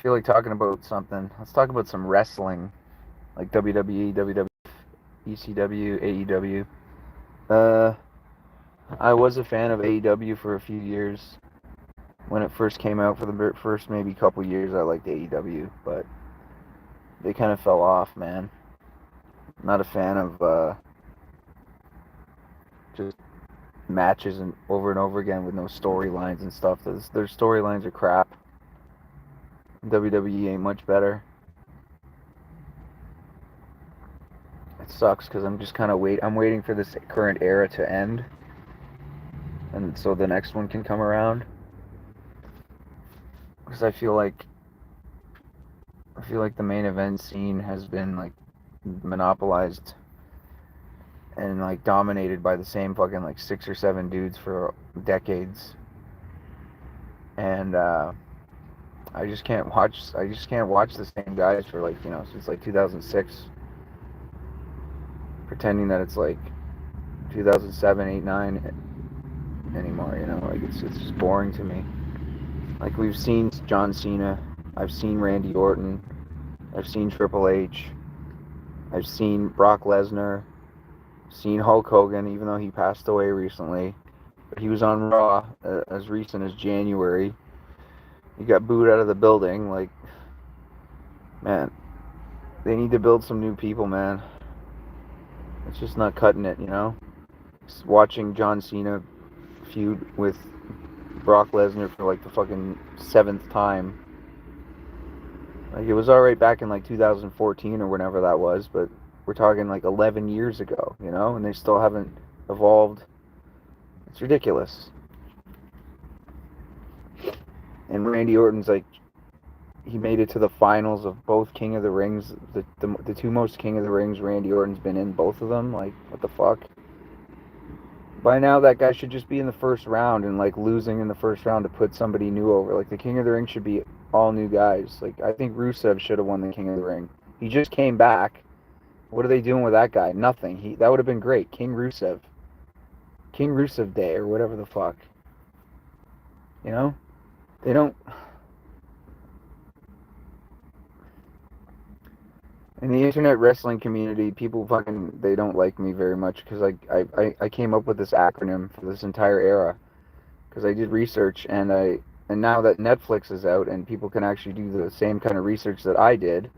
feel like talking about something. Let's talk about some wrestling, like WWE, WWF, ECW, AEW. Uh, I was a fan of AEW for a few years. When it first came out, for the first maybe couple years, I liked AEW, but they kind of fell off, man. Not a fan of just matches and over again with no storylines and stuff. Their storylines are crap. WWE ain't much better. It sucks because I'm just kind of I'm waiting for this current era to end, and so the next one can come around. Because I feel like the main event scene has been like monopolized and like dominated by the same fucking like 6 or 7 dudes for decades, and I just can't watch the same guys for like since like 2006, pretending that it's like 2007, 8, 9 anymore. Like it's just boring to me. Like we've seen John Cena, I've seen Randy Orton, I've seen Triple H, I've seen Brock Lesnar, seen Hulk Hogan, even though he passed away recently. But he was on Raw as recent as January. He got booed out of the building. Like, man, they need to build some new people, man. It's just not cutting it, Just watching John Cena feud with Brock Lesnar for like the fucking 7th time. Like, it was alright back in like 2014 or whenever that was, but we're talking like 11 years ago, and they still haven't evolved. It's ridiculous. And Randy Orton's like, he made it to the finals of both King of the Rings, the two most King of the Rings Randy Orton's been in, both of them. Like, what the fuck? By now, that guy should just be in the first round and like losing in the first round to put somebody new over. Like, the King of the Ring should be all new guys. Like, I think Rusev should have won the King of the Ring. He just came back. What are they doing with that guy? Nothing. That would have been great. King Rusev Day or whatever the fuck. They don't. In the internet wrestling community, people they don't like me very much because I came up with this acronym for this entire era because I did research, and now that Netflix is out and people can actually do the same kind of research that I did,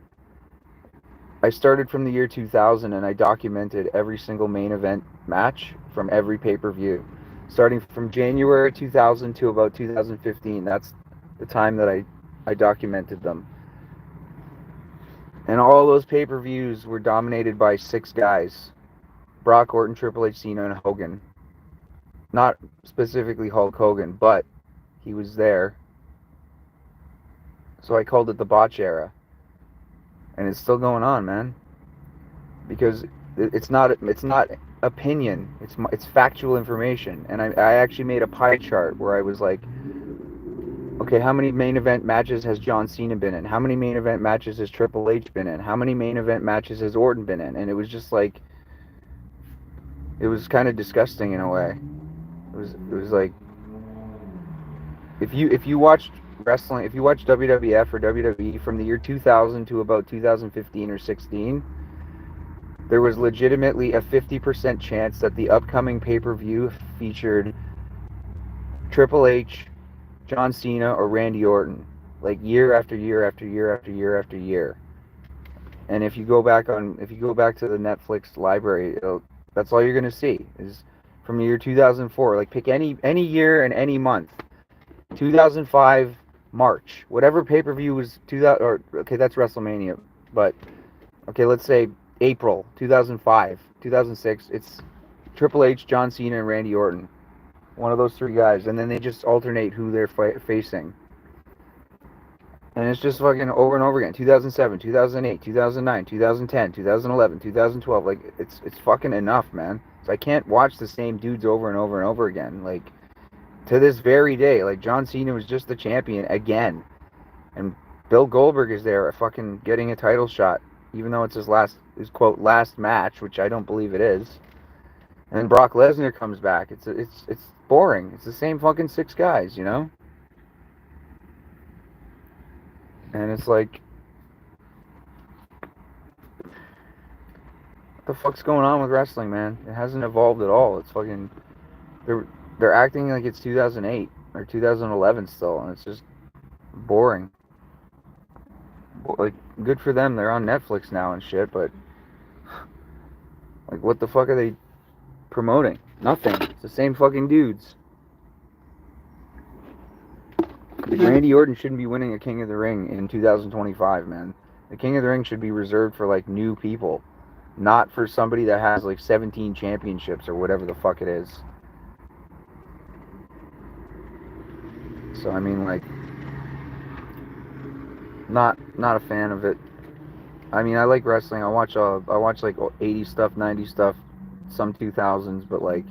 I started from the year 2000 and I documented every single main event match from every pay-per-view, starting from January 2000 to about 2015. That's the time that I documented them. And all those pay-per-views were dominated by 6 guys: Brock, Orton, Triple H, Cena, and Hogan. Not specifically Hulk Hogan, but he was there. So I called it the botch era. And it's still going on, man. Because it's not opinion. It's factual information. And I actually made a pie chart where I was like, okay, how many main event matches has John Cena been in? How many main event matches has Triple H been in? How many main event matches has Orton been in? And it was just like, it was kind of disgusting in a way. It was like, if you watched wrestling, if you watched WWF or WWE from the year 2000 to about 2015 or 16, there was legitimately a 50% chance that the upcoming pay-per-view featured Triple H, John Cena, or Randy Orton, like year after year after year after year after year. And if you go back to the Netflix library, that's all you're gonna see is from the year 2004. Like, pick any year and any month. 2005 March, whatever pay-per-view was 2000, or okay, that's WrestleMania, but okay, let's say April 2005, 2006. It's Triple H, John Cena, and Randy Orton. One of those 3 guys, and then they just alternate who they're facing. And it's just fucking over and over again. 2007, 2008, 2009, 2010, 2011, 2012. Like, it's fucking enough, man. So I can't watch the same dudes over and over and over again. Like, to this very day, like, John Cena was just the champion again. And Bill Goldberg is there fucking getting a title shot, even though it's his quote last match, which I don't believe it is. And Brock Lesnar comes back. It's boring. It's the same fucking 6 guys, And it's like, what the fuck's going on with wrestling, man? It hasn't evolved at all. It's fucking they're they're acting like it's 2008 or 2011 still, and it's just boring. Like, good for them. They're on Netflix now and shit, but like, what the fuck are they promoting? Nothing. It's the same fucking dudes. Like, Randy Orton shouldn't be winning a King of the Ring in 2025, man. The King of the Ring should be reserved for like new people, not for somebody that has like 17 championships or whatever the fuck it is. So I mean, like, not a fan of it. I mean, I like wrestling. I watch like 80 stuff, 90 stuff, some 2000s, but like,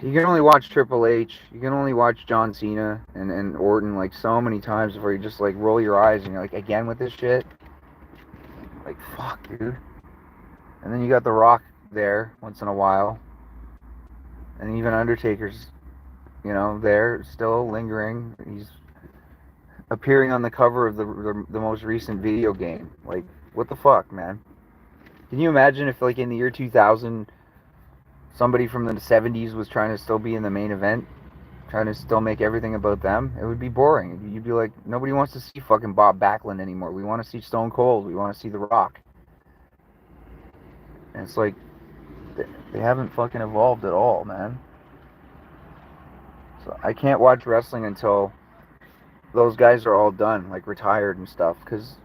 you can only watch Triple H, you can only watch John Cena and Orton like so many times before you just like roll your eyes and you're like, again with this shit? Like, fuck, dude. And then you got The Rock there once in a while. And even Undertaker's, there still lingering. He's appearing on the cover of the most recent video game. Like, what the fuck, man? Can you imagine if, like, in the year 2000, somebody from the 70s was trying to still be in the main event, trying to still make everything about them? It would be boring. You'd be like, nobody wants to see fucking Bob Backlund anymore. We want to see Stone Cold. We want to see The Rock. And it's like, they haven't fucking evolved at all, man. So I can't watch wrestling until those guys are all done, like retired and stuff, because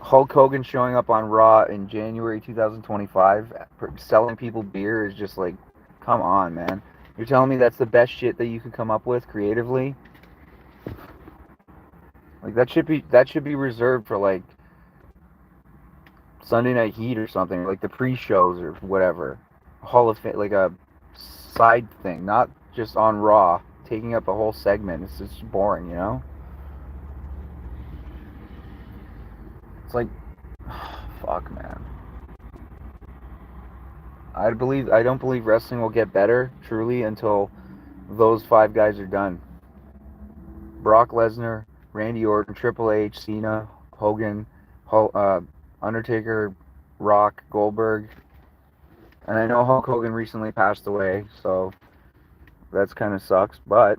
Hulk Hogan showing up on Raw in January 2025 selling people beer is just like, come on, man. You're telling me that's the best shit that you could come up with creatively? Like, that should be reserved for like Sunday Night Heat or something, like the pre-shows or whatever. Hall of Fame, like a side thing, not just on Raw, taking up a whole segment. It's just boring, you know? It's like, fuck, man. I don't believe wrestling will get better, truly, until those 5 guys are done. Brock Lesnar, Randy Orton, Triple H, Cena, Hogan, Undertaker, Rock, Goldberg. And I know Hulk Hogan recently passed away, so that's kind of sucks, but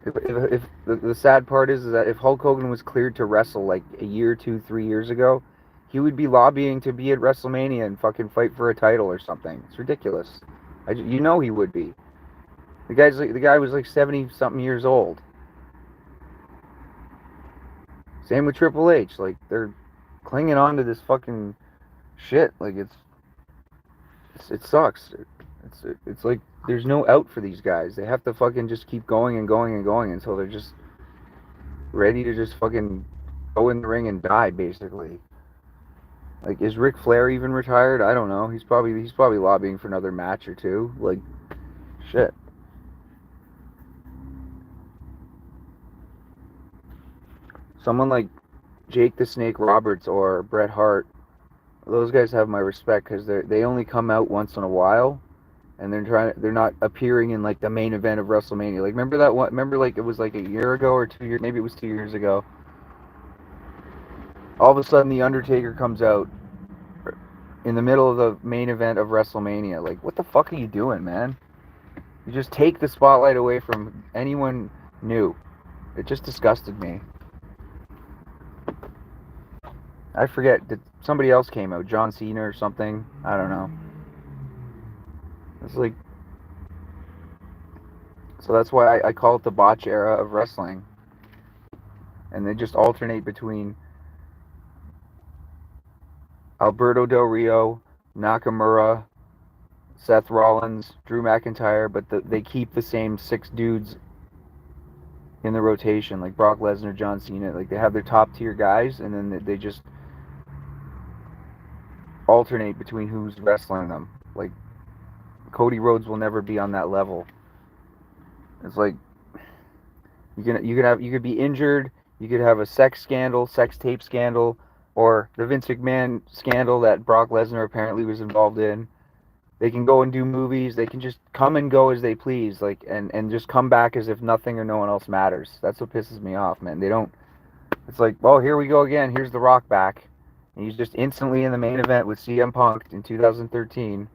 if the sad part is that if Hulk Hogan was cleared to wrestle like a year, 2, 3 years ago, he would be lobbying to be at WrestleMania and fucking fight for a title or something. It's ridiculous. You know he would be. The guy was like 70 something years old. Same with Triple H. Like, they're clinging on to this fucking shit. Like, it sucks. It's like there's no out for these guys. They have to fucking just keep going and going and going until they're just ready to just fucking go in the ring and die, basically. Like, is Ric Flair even retired? I don't know. He's probably lobbying for another match or two. Like, shit. Someone like Jake the Snake Roberts or Bret Hart, those guys have my respect because they only come out once in a while, and they're not appearing in like the main event of WrestleMania. Like, remember that one? Remember, like, it was like a year ago or 2 years, maybe it was 2 years ago. All of a sudden, the Undertaker comes out in the middle of the main event of WrestleMania. Like, what the fuck are you doing, man? You just take the spotlight away from anyone new. It just disgusted me. I forget, did somebody else came out, John Cena or something? I don't know. It's like, so that's why I call it the botch era of wrestling. And they just alternate between Alberto Del Rio, Nakamura, Seth Rollins, Drew McIntyre, but they keep the same 6 dudes in the rotation, like Brock Lesnar, John Cena. Like, they have their top tier guys, and then they just alternate between who's wrestling them. Like, Cody Rhodes will never be on that level. It's like, you could be injured, you could have a sex tape scandal, or the Vince McMahon scandal that Brock Lesnar apparently was involved in. They can go and do movies. They can just come and go as they please, like and just come back as if nothing or no one else matters. That's what pisses me off, man. They don't. It's like, well, here we go again. Here's The Rock back, and he's just instantly in the main event with CM Punk in 2013,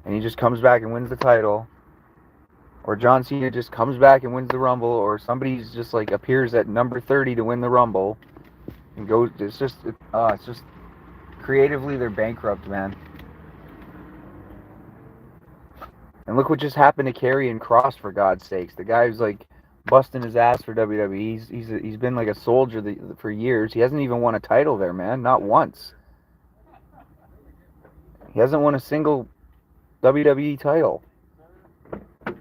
and he just comes back and wins the title. Or John Cena just comes back and wins the Rumble, or somebody's just like appears at number 30 to win the Rumble, and goes. It's just creatively they're bankrupt, man. And look what just happened to Karrion Kross, for God's sakes. The guy's like busting his ass for WWE. He's been like a soldier for years. He hasn't even won a title there, man. Not once. He hasn't won a single WWE title. And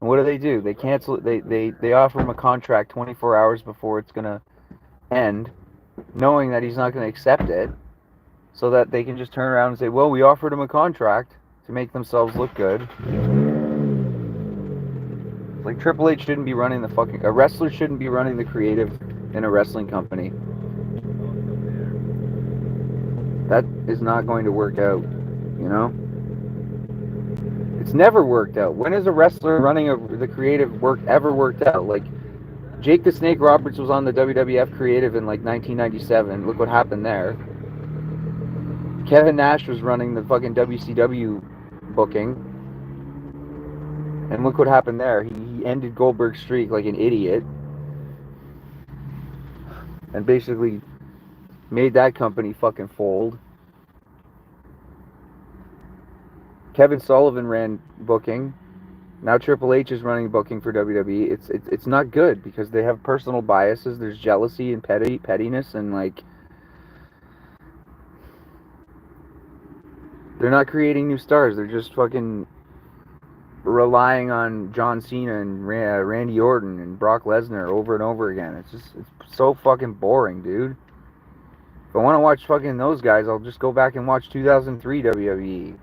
what do? They cancel. They offer him a contract 24 hours before it's gonna end, knowing that he's not gonna accept it, so that they can just turn around and say, "Well, we offered him a contract," to make themselves look good. Like Triple H shouldn't be running a wrestler shouldn't be running the creative in a wrestling company. That is not going to work out, you know? It's never worked out. When has a wrestler running the creative ever worked out? Like Jake the Snake Roberts was on the WWF creative in like 1997. Look what happened there. Kevin Nash was running the fucking WCW booking, and look what happened there. He ended Goldberg's streak like an idiot, and basically made that company fucking fold. Kevin Sullivan ran booking. Now Triple H is running booking for WWE. It's not good because they have personal biases. There's jealousy and pettiness, and like they're not creating new stars. They're just fucking relying on John Cena and Randy Orton and Brock Lesnar over and over again. It's so fucking boring, dude. If I want to watch fucking those guys, I'll just go back and watch 2003 WWE.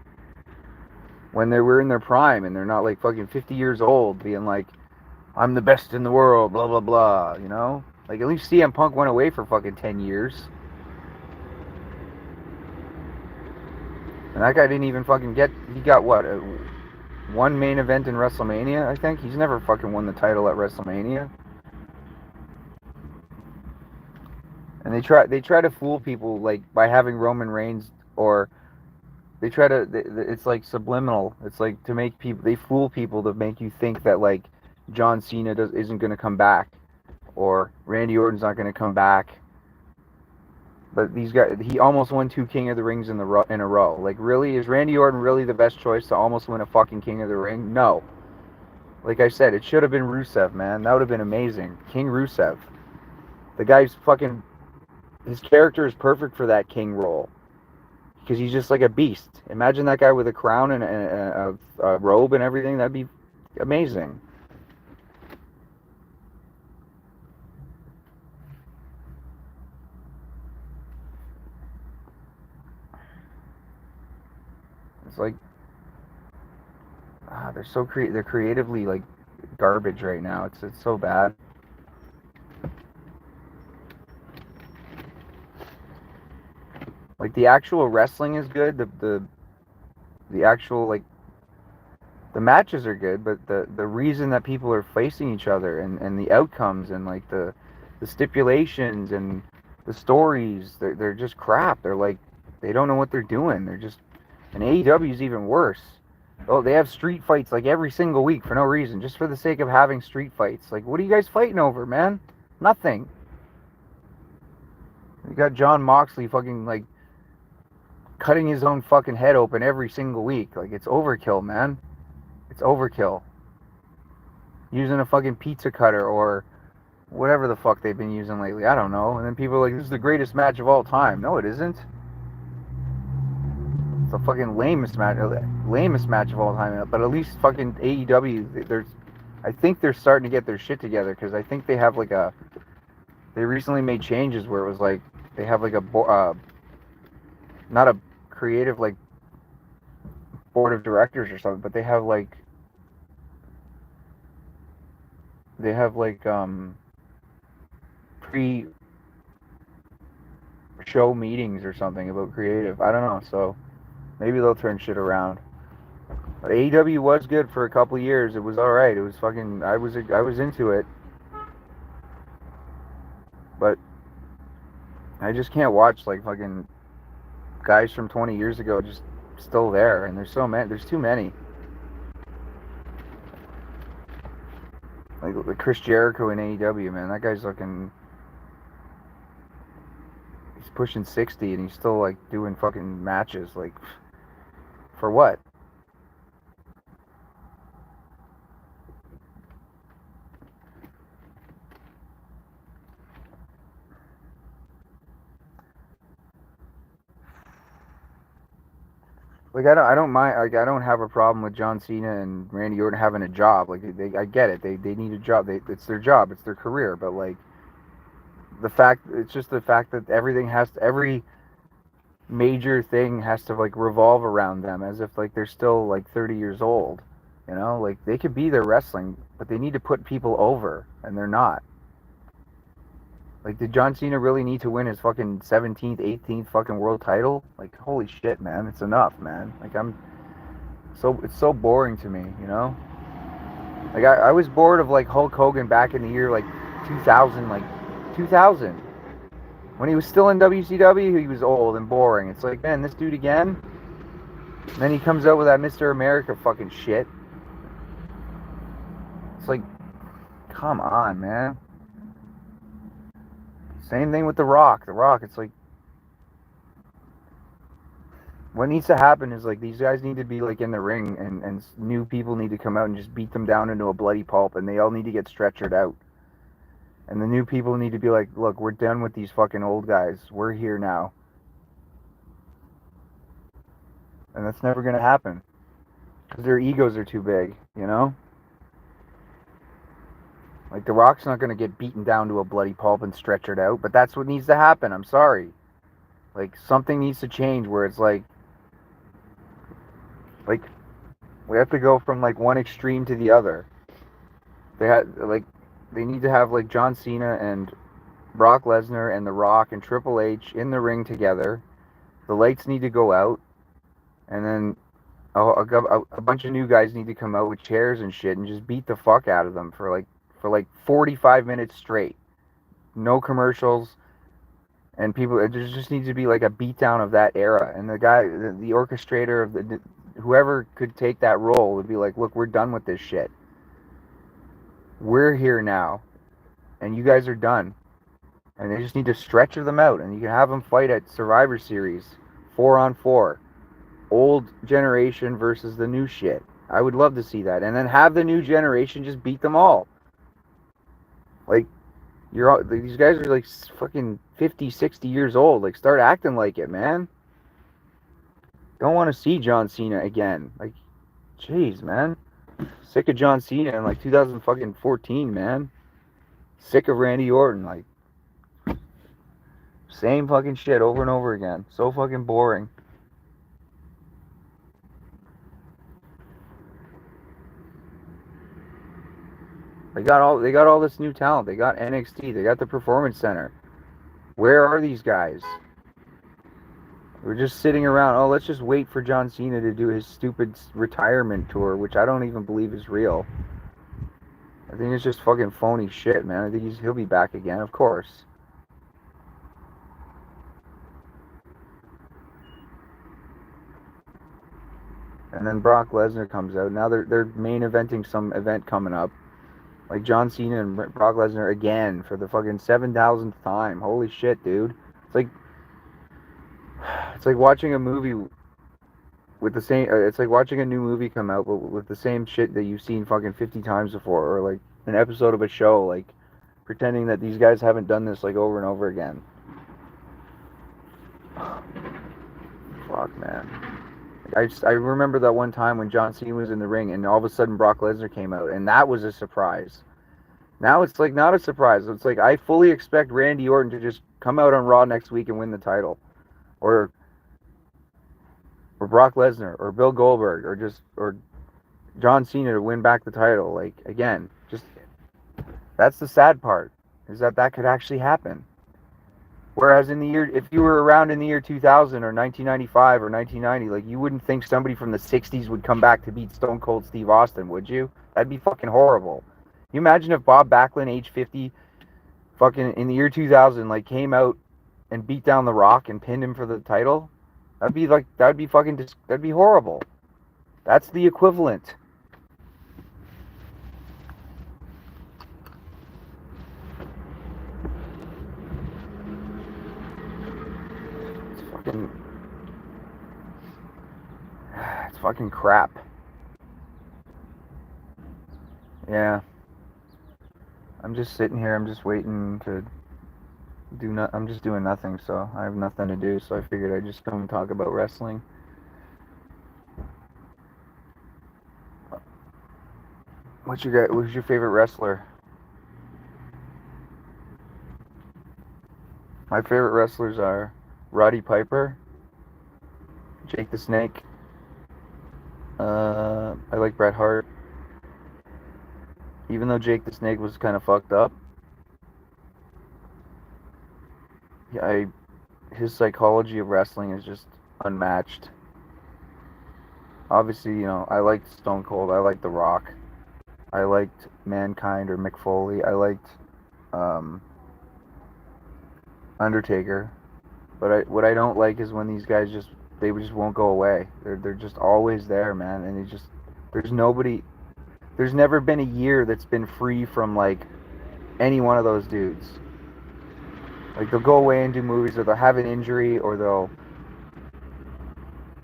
When they were in their prime and they're not like fucking 50 years old being like, I'm the best in the world, blah, blah, blah, you know? Like, at least CM Punk went away for fucking 10 years. And that guy didn't even fucking he got what, one main event in WrestleMania, I think? He's never fucking won the title at WrestleMania. And they try to fool people, like, by having Roman Reigns, or it's like subliminal. It's like to make people, they fool people to make you think that, like, John Cena isn't going to come back, or Randy Orton's not going to come back. But these guys, he almost won 2 King of the Rings in a row. Like, really? Is Randy Orton really the best choice to almost win a fucking King of the Ring? No. Like I said, it should have been Rusev, man. That would have been amazing. King Rusev. The guy's fucking, his character is perfect for that king role. Because he's just like a beast. Imagine that guy with a crown and a robe and everything. That'd be amazing. It's like, they're creatively like garbage right now. It's so bad. Like, the actual wrestling is good. The actual, like, the matches are good, but the reason that people are facing each other, and the outcomes, and like the stipulations and the stories, they're just crap. They're like, they don't know what they're doing. They're just, and AEW is even worse. Oh, they have street fights like every single week for no reason, just for the sake of having street fights. Like, what are you guys fighting over, man? Nothing. You got John Moxley fucking like cutting his own fucking head open every single week. Like, it's overkill, man. It's overkill. Using a fucking pizza cutter or whatever the fuck they've been using lately. I don't know. And then people are like, this is the greatest match of all time. No, it isn't. It's the fucking lamest match of all time. But at least fucking AEW, I think they're starting to get their shit together, because I think they have like they recently made changes where it was like, they have like not a creative like board of directors or something, but they have like show meetings or something about creative. I don't know. So maybe they'll turn shit around. But AEW was good for a couple of years. It was all right. It was fucking. I was into it, but I just can't watch like fucking guys from 20 years ago just still there. And there's so many. There's too many. Like Chris Jericho in AEW, man. That guy's looking. He's pushing 60 and he's still like doing fucking matches. Like, for what? Like I don't mind. Like I don't have a problem with John Cena and Randy Orton having a job. Like I get it. They need a job. It's their job. It's their career. But like it's just the fact that every major thing has to like revolve around them, as if like they're still like 30 years old. You know, like they could be their wrestling, but they need to put people over, and they're not. Like, did John Cena really need to win his fucking 17th, 18th fucking world title? Like, holy shit, man. It's enough, man. Like, it's so boring to me, you know? Like, I was bored of, like, Hulk Hogan back in the year, like, 2000. When he was still in WCW, he was old and boring. It's like, man, this dude again? And then he comes out with that Mr. America fucking shit. It's like, come on, man. Same thing with The Rock. The Rock, it's like, what needs to happen is like these guys need to be like in the ring, and new people need to come out and just beat them down into a bloody pulp, and they all need to get stretchered out. And the new people need to be like, look, we're done with these fucking old guys. We're here now. And that's never going to happen. Because their egos are too big, you know? Like, The Rock's not going to get beaten down to a bloody pulp and stretchered out, but that's what needs to happen. I'm sorry. Like, something needs to change where it's like, we have to go from, like, one extreme to the other. They need to have, like, John Cena and Brock Lesnar and The Rock and Triple H in the ring together. The lights need to go out. And then a bunch of new guys need to come out with chairs and shit and just beat the fuck out of them for 45 minutes straight. No commercials. And people, it just needs to be like a beatdown of that era. And the guy, the orchestrator of whoever could take that role would be like, look, we're done with this shit. We're here now. And you guys are done. And they just need to stretch them out. And you can have them fight at Survivor Series 4-on-4. Old generation versus the new shit. I would love to see that. And then have the new generation just beat them all. Like, these guys are like fucking 50, 60 years old. Like, start acting like it, man. Don't want to see John Cena again. Like, jeez, man. Sick of John Cena in like 2014, man. Sick of Randy Orton. Like, same fucking shit over and over again. So fucking boring. They got all this new talent. They got NXT. They got the Performance Center. Where are these guys? We're just sitting around. Oh, let's just wait for John Cena to do his stupid retirement tour, which I don't even believe is real. I think it's just fucking phony shit, man. I think he'll be back again, of course. And then Brock Lesnar comes out. Now they're main eventing some event coming up. Like John Cena and Brock Lesnar again for the fucking 7,000th time. Holy shit, dude. It's like watching a movie with the same. It's like watching a new movie come out, but with the same shit that you've seen fucking 50 times before, or like an episode of a show, like pretending that these guys haven't done this like over and over again. Fuck, man. I remember that one time when John Cena was in the ring and all of a sudden Brock Lesnar came out, and that was a surprise. Now it's like not a surprise. It's like I fully expect Randy Orton to just come out on Raw next week and win the title. Or Brock Lesnar or Bill Goldberg or John Cena to win back the title. Like, again, just that's the sad part, is that could actually happen. Whereas in the year, if you were around in the year 2000 or 1995 or 1990, like you wouldn't think somebody from the 60s would come back to beat Stone Cold Steve Austin, would you? That'd be fucking horrible. You imagine if Bob Backlund, age 50, fucking in the year 2000, like came out and beat down The Rock and pinned him for the title? That'd be fucking, that'd be horrible. That's the equivalent. It's fucking crap. Yeah. I'm just sitting here. I'm just waiting to I'm just doing nothing, so I have nothing to do. So I figured I'd just come and talk about wrestling. Who's your favorite wrestler? My favorite wrestlers are Roddy Piper, Jake the Snake. I like Bret Hart. Even though Jake the Snake was kind of fucked up, his psychology of wrestling is just unmatched. Obviously, you know, I liked Stone Cold. I liked The Rock. I liked Mankind or Mick Foley. I liked Undertaker. But what I don't like is when these guys just won't go away. They're just always there, man. And there's nobody. There's never been a year that's been free from like any one of those dudes. Like they'll go away and do movies, or they'll have an injury, or they'll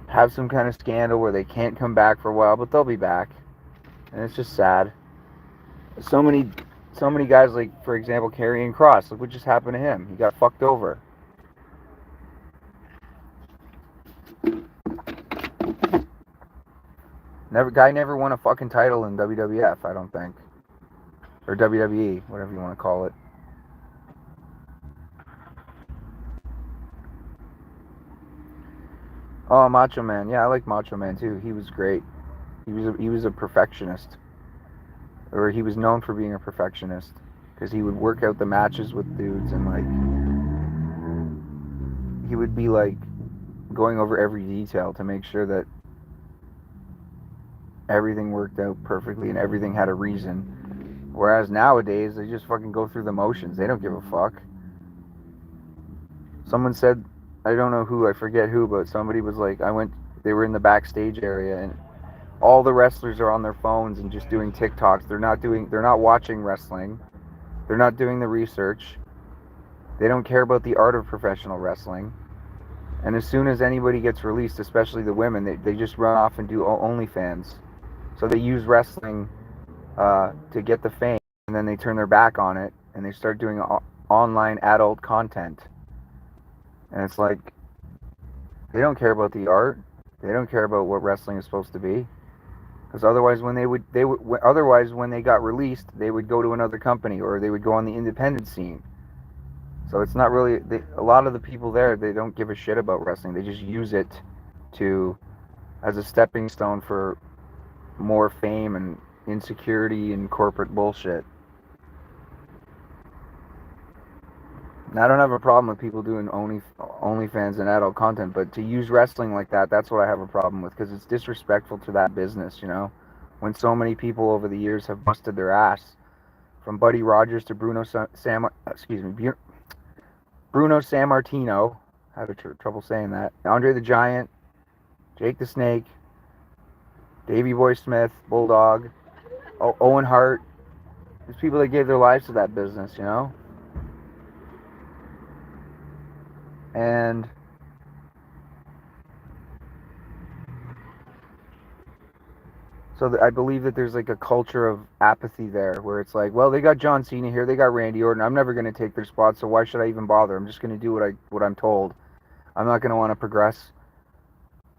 have some kind of scandal where they can't come back for a while, but they'll be back. And it's just sad. So many guys, like for example Karrion Kross. Look what just happened to him. He got fucked over. Guy never won a fucking title in WWF, I don't think. Or WWE, whatever you want to call it. Oh, Macho Man. Yeah, I like Macho Man too. He was great. He was a perfectionist. Or he was known for being a perfectionist. Because he would work out the matches with dudes and like... He would be like going over every detail to make sure that everything worked out perfectly and everything had a reason. Whereas nowadays, they just fucking go through the motions. They don't give a fuck. Someone said, I don't know who, I forget who, but somebody was like, they were in the backstage area and all the wrestlers are on their phones and just doing TikToks. They're not watching wrestling. They're not doing the research. They don't care about the art of professional wrestling. And as soon as anybody gets released, especially the women, they just run off and do OnlyFans. So they use wrestling to get the fame, and then they turn their back on it, and they start doing online adult content. And it's like, they don't care about the art. They don't care about what wrestling is supposed to be. Because otherwise, when they got released, they would go to another company, or they would go on the independent scene. So it's not really, a lot of the people there, they don't give a shit about wrestling. They just use it as a stepping stone for more fame and insecurity and corporate bullshit. And I don't have a problem with people doing OnlyFans and adult content, but to use wrestling like that, that's what I have a problem with, because it's disrespectful to that business, you know? When so many people over the years have busted their ass, from Buddy Rogers to Bruno Sammartino, I have trouble saying that, Andre the Giant, Jake the Snake, Davey Boy Smith, Bulldog, Owen Hart. There's people that gave their lives to that business, you know? And so I believe that there's like a culture of apathy there, where it's like, well, they got John Cena here, they got Randy Orton, I'm never going to take their spot, so why should I even bother? I'm just going to do what I'm told. I'm not going to want to progress,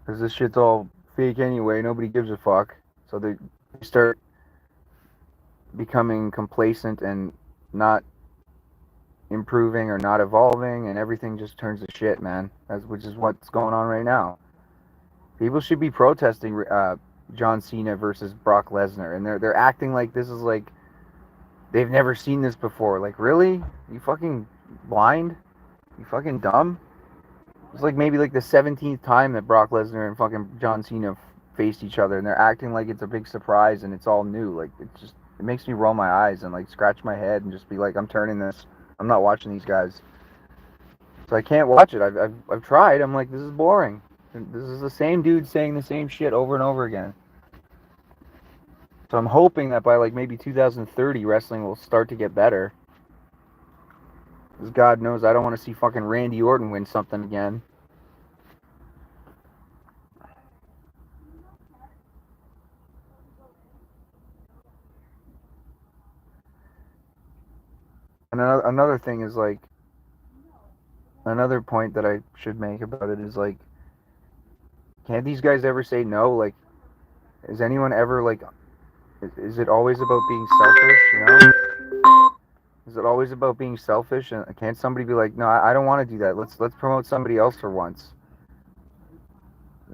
because this shit's all fake anyway, nobody gives a fuck. So they start becoming complacent and not improving or not evolving, and everything just turns to shit, man. Which is what's going on right now. People should be protesting John Cena versus Brock Lesnar, and they're acting like this is like they've never seen this before. Like, really? You fucking blind? You fucking dumb. It's like maybe like the 17th time that Brock Lesnar and fucking John Cena faced each other, and they're acting like it's a big surprise and it's all new. Like it makes me roll my eyes and like scratch my head and just be like, I'm turning this. I'm not watching these guys. So I can't watch it. I've tried. I'm like, this is boring. This is the same dude saying the same shit over and over again. So I'm hoping that by like maybe 2030, wrestling will start to get better. Because God knows I don't want to see fucking Randy Orton win something again. And another thing is like, another point that I should make about it is like, can't these guys ever say no? Like, is anyone ever like, is it always about being selfish, you know? Is it always about being selfish? And can't somebody be like, no, I don't want to do that. Let's promote somebody else for once.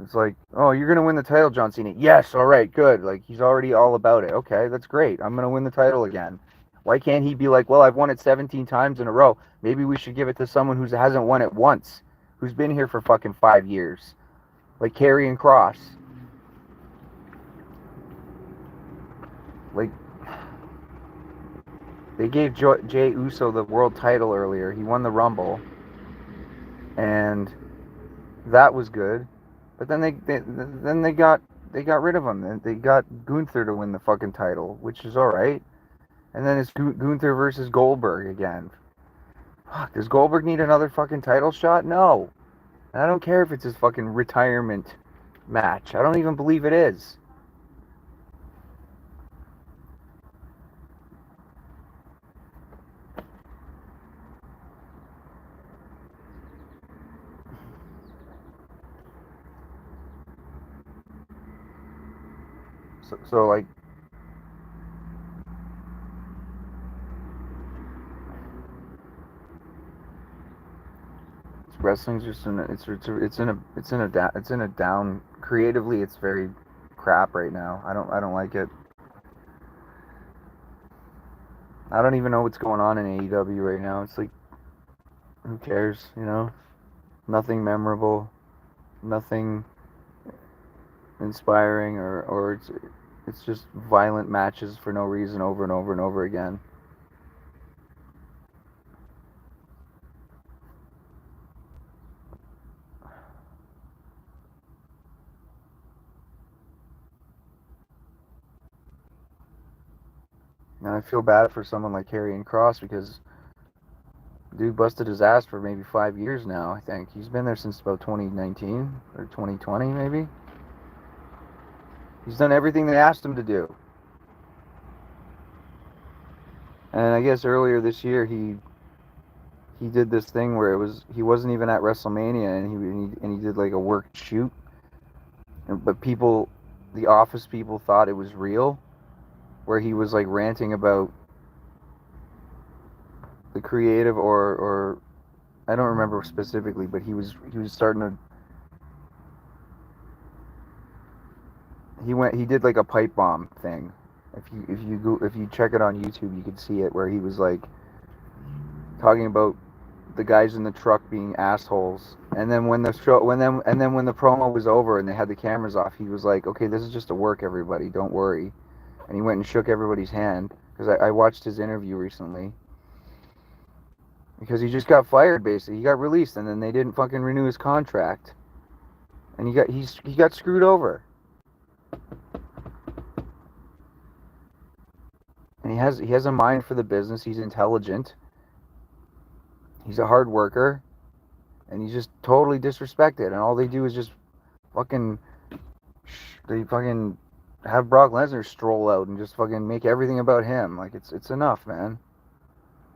It's like, oh, you're gonna win the title, John Cena. Yes, all right, good. Like he's already all about it. Okay, that's great. I'm gonna win the title again. Why can't he be like, well, I've won it 17 times in a row. Maybe we should give it to someone who hasn't won it once, who's been here for fucking 5 years, like Karrion Kross. Like they gave Jey Uso the world title earlier. He won the Rumble, and that was good. But then they got rid of him. They got Gunther to win the fucking title, which is all right. And then it's Gunther versus Goldberg again. Fuck, does Goldberg need another fucking title shot? No. And I don't care if it's his fucking retirement match. I don't even believe it is. So like, wrestling's just in a down. Creatively, it's very crap right now. I don't like it. I don't even know what's going on in AEW right now. It's like, who cares, you know? Nothing memorable, nothing inspiring, or it's just violent matches for no reason over and over and over again. And I feel bad for someone like Karrion Kross because dude busted his ass for maybe 5 years now, I think. He's been there since about 2019 or 2020 maybe. He's done everything they asked him to do. And I guess earlier this year he did this thing where he wasn't even at WrestleMania and he did like a worked shoot. But the office people thought it was real, where he was like ranting about the creative or I don't remember specifically, but he was starting to he did like a pipe bomb thing. If you check it on YouTube, you could see it where he was like talking about the guys in the truck being assholes. And then when the promo was over and they had the cameras off, he was like, "Okay, this is just a work, everybody. Don't worry." And he went and shook everybody's hand because I watched his interview recently. Because he just got fired, basically. He got released, and then they didn't fucking renew his contract, and he got screwed over. And he has a mind for the business. He's intelligent. He's a hard worker, and he's just totally disrespected. And all they do is just fucking have Brock Lesnar stroll out and just fucking make everything about him. Like it's enough, man.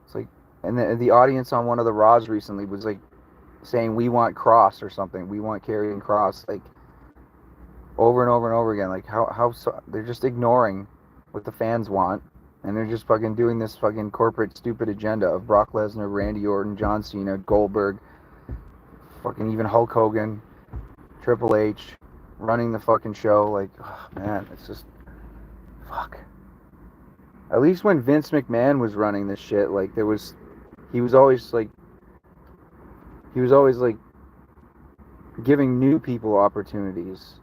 It's like, and the audience on one of the Raws recently was like saying, "We want Cross" or something. "We want Karrion Kross," like over and over and over again. Like they're just ignoring what the fans want, and they're just fucking doing this fucking corporate stupid agenda of Brock Lesnar, Randy Orton, John Cena, Goldberg, fucking even Hulk Hogan, Triple H, running the fucking show. Like, oh, man, it's just fuck. At least when Vince McMahon was running this shit, like he was always like he was always like giving new people opportunities.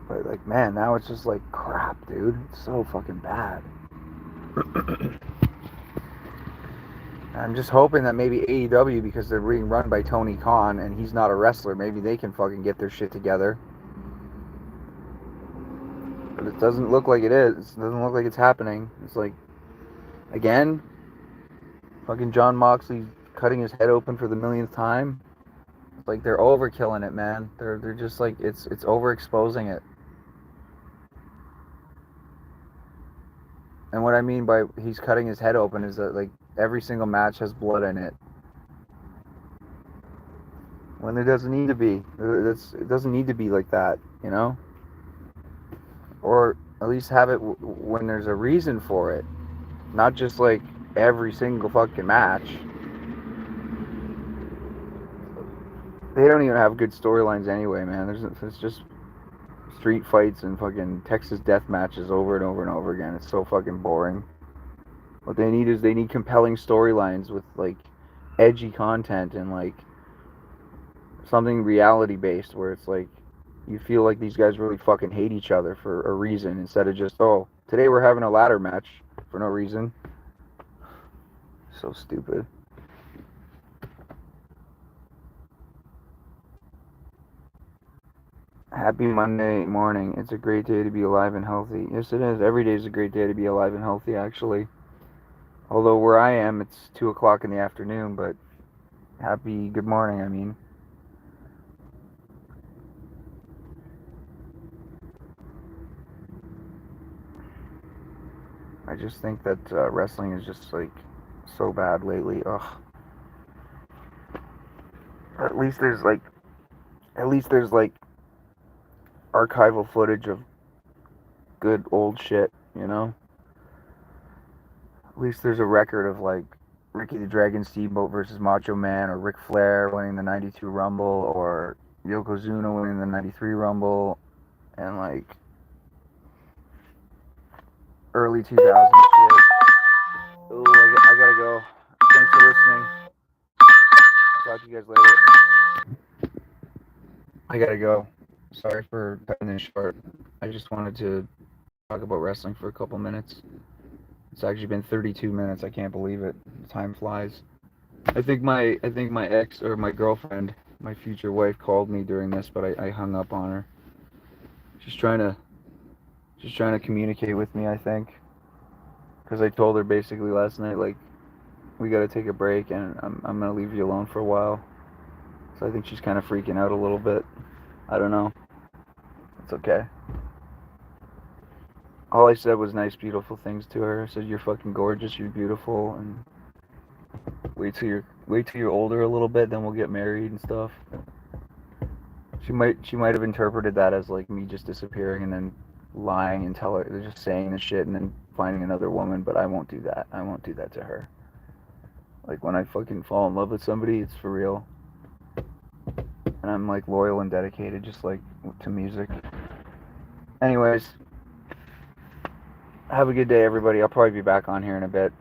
But like, man, now it's just like crap, dude. It's so fucking bad. I'm just hoping that maybe AEW, because they're being run by Tony Khan and he's not a wrestler, maybe they can fucking get their shit together. But it doesn't look like it is. It doesn't look like it's happening. It's like, again, fucking Jon Moxley cutting his head open for the millionth time. It's like they're overkilling it, man. They're just like, it's overexposing it. And what I mean by he's cutting his head open is that like every single match has blood in it. When it doesn't need to be. It doesn't need to be like that, you know? Or at least have it when there's a reason for it. Not just like every single fucking match. They don't even have good storylines anyway, man. It's just street fights and fucking Texas death matches over and over and over again. It's so fucking boring. What they need compelling storylines with like edgy content and like something reality based where it's like you feel like these guys really fucking hate each other for a reason instead of just, oh, today we're having a ladder match for no reason. So stupid. Happy Monday morning. It's a great day to be alive and healthy. Yes, it is. Every day is a great day to be alive and healthy, actually. Although where I am, it's 2 o'clock in the afternoon, but happy good morning, I mean. I just think that wrestling is just like so bad lately. Ugh. At least there's like archival footage of good old shit, you know? At least there's a record of like Ricky the Dragon Steamboat versus Macho Man, or Ric Flair winning the 92 Rumble, or Yokozuna winning the 93 Rumble, and like early 2000s shit. Oh, I gotta go. Thanks for listening. I'll talk to you guys later. I gotta go. Sorry for cutting this short. I just wanted to talk about wrestling for a couple minutes. It's actually been 32 minutes. I can't believe it. Time flies. I think my ex, or my girlfriend, my future wife, called me during this, but I hung up on her. She's trying to communicate with me, I think. Because I told her basically last night, like, we gotta take a break and I'm gonna leave you alone for a while. So I think she's kind of freaking out a little bit. I don't know. It's okay. All I said was nice, beautiful things to her. I said, you're fucking gorgeous, you're beautiful, and wait till you're older a little bit, then we'll get married and stuff. She might have interpreted that as like me just disappearing and then lying and just saying the shit and then finding another woman, but I won't do that. I won't do that to her. Like, when I fucking fall in love with somebody, it's for real. And I'm like loyal and dedicated, just like to music. Anyways, have a good day, everybody. I'll probably be back on here in a bit.